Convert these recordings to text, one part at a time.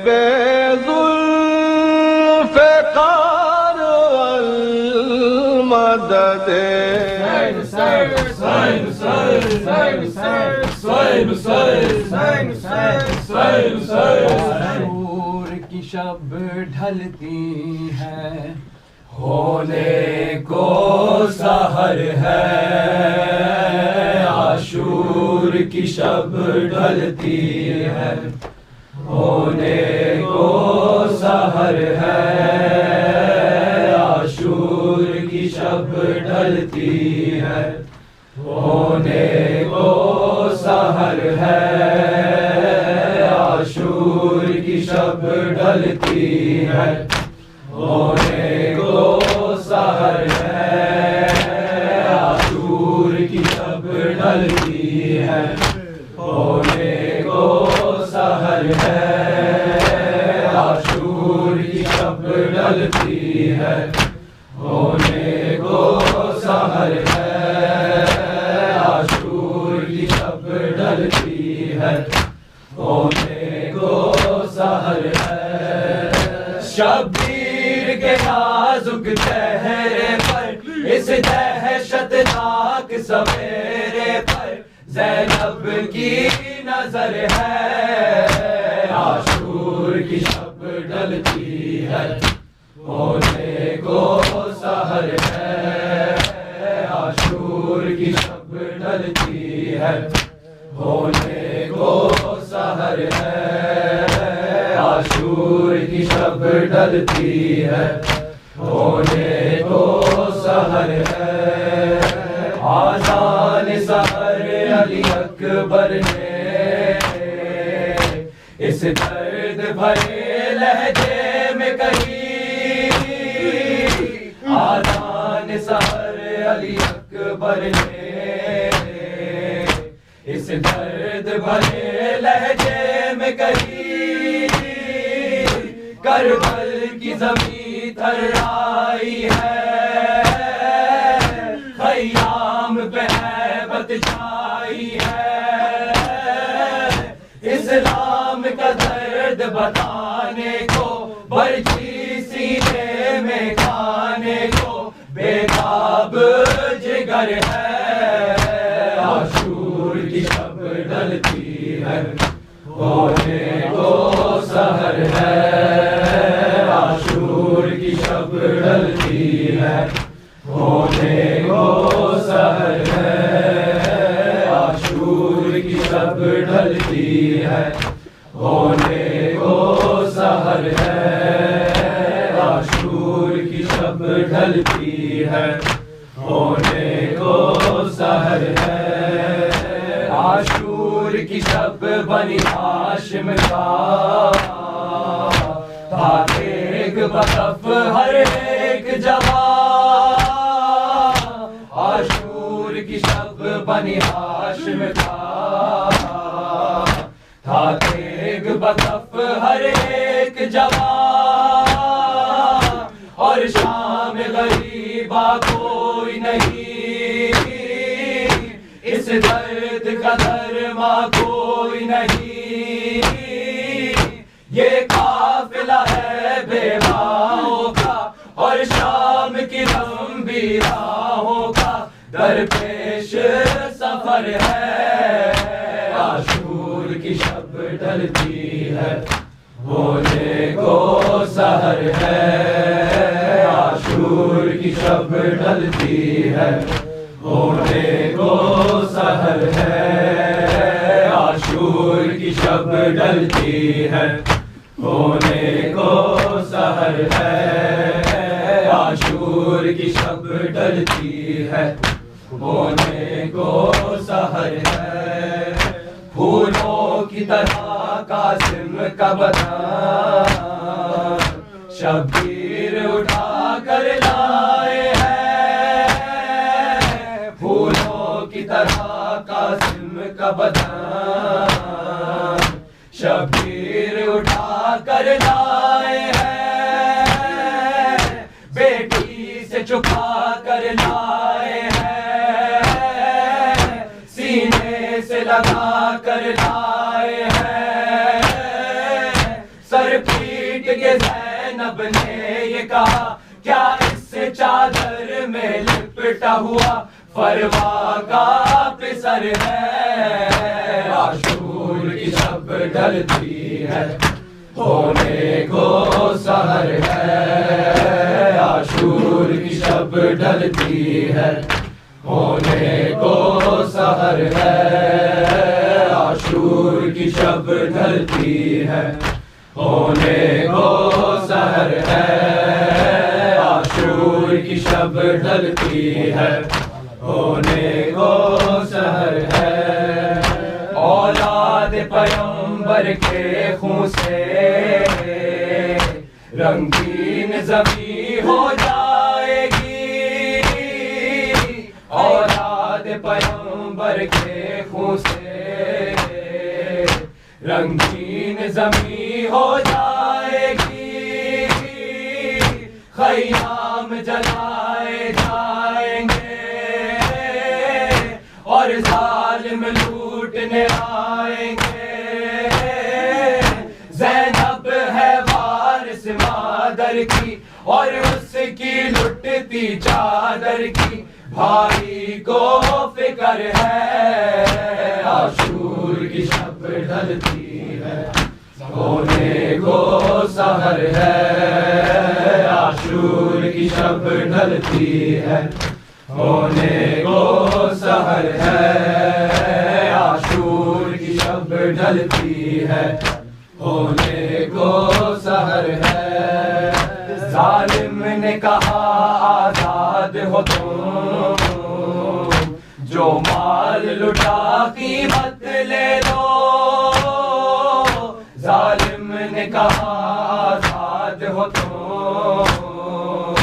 बेजुल्फ़िकार मदद आशूर की शब ढलती है, होने को सहर है। आशूर की शब ढलती है, होने को सहर है। आशूर की शब ढलती है, होने को सहर है। आशूर की शब ढलती है, होने को सहर है। आशूर की शब ढलती है, होने को सहर है। आशूर की शब ढलती है, होने को सहर है। आशूर की शब ढलती है, होने को सहर है। शब्बीर के नाजुक चेहरे पर, इस दहशतनाक सवेरे पर ज़ैनब की नजर है। आशूर की शब ढलती है, होने को सहर है। आशूर की शब ढलती है, होने को सहर है। आशूर की शब ढलती है, होने को सहर है। आज़ान सहर अली अकबर ने इस दर्द भरे लहजे में कही। आज़ान सहर अली अकबर ने इस दर्द भरे लहजे में कही। करबल की ज़मीं थर्राई है, ख़याम पे हैबत छाई है। इस्लाम का दर्द बताने को, बर्छी सीने में खाने को बेताब जिगर है। आशूर की शब ढलती है, होने को सहर है। आशूर की शब ढलती है, होने को सहर है। आशूर की शब ढलती है, होने को सहर है। आशूर की शब ढलती है, होने को सहर है। आशूर की शब बनी हाशिम का था एक बतफ हर एक जवान। आशूर की शब बनी हाशिम का था एक बतफ हर एक जवान। और शाम गरीबा कोई नहीं, इस दर्द का दरमा कोई नहीं। ये काफिला है बेवाओं का, और शाम की लंबी राहों का दरपेश सफर है। आशूर की शब ढलती है, होने को सहर है। आशूर की शब ढलती है, होने को सहर है। आशूर की शब ढलती है, होने को सहर है। आशूर की शब ढलती है, होने को सहर है। फूलों की तरह कासिम का बदन शब्बीर उठा कर लाए हैं। फूलों की तरह कासिम का बदन शब्बीर उठा कर लाए हैं। बेटी से छुपा कर लाए हैं, सीने से लगा कर लाए हैं। सर के ज़ैनब ने ये कहा, क्या इस चादर में लिपटा हुआ फरवा का पिसर है। आशूर की शब ढलती है, होने को सहर है। आशूर की शब ढलती है, होने को सहर है। आशूर की शब ढलती है, होने को सहर है। आशूर की शब ढलती है, होने को सहर है। औलाद पैगंबर के खून से रंगीन ज़मीं हो जाएगी। औलाद पैगंबर के खून से रंगीन ज़मीं हो जाएगी। ख़याम जलाए जाएंगे और ज़ालिम लूटने आएंगे। ज़ैनब है वारिस मादर की और उसकी लुटती चादर की भाई को फिक्र है। आशूर की शब ढलती है, होने को सहर है। आशूर की शब ढलती है, होने को सहर है। आशूर की शब ढलती है, होने को सहर है। जालिम ने कहा आजाद हो तुम, जो माल लुटा कीमत ले लो। जालिम ने कहा आजाद हो तुम,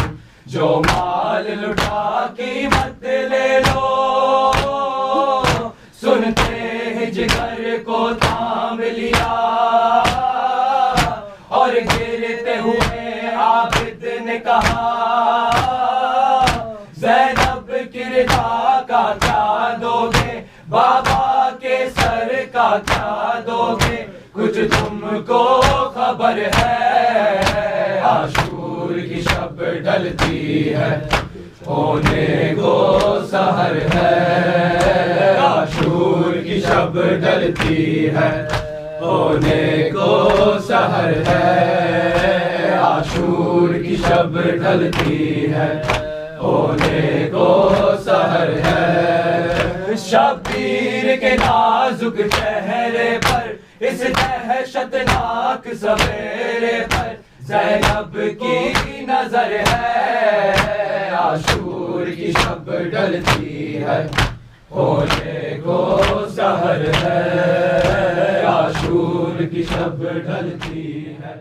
जो माल लुटा कीमत ले लो। सुनते ही जिगर को थाम लिया और गिरते हुए आबिद ने कहा, ज़ैनब की रिदा का क्या दोगे, बाबा के सर का क्या दोगे, कुछ तुमको खबर है। आशूर की शब ढलती है, होने को सहर है। आशूर की शब ढलती है, होने को सहर है। आशूर की शब ढलती है, होने को सहर है। शब्बीर के नाजुक चेहरे पर, इस दहशतनाक सवेरे पर ज़ैनब की नजर है। आशूर की शब ढलती है, होने को सहर है। आशूर की शब ढलती है।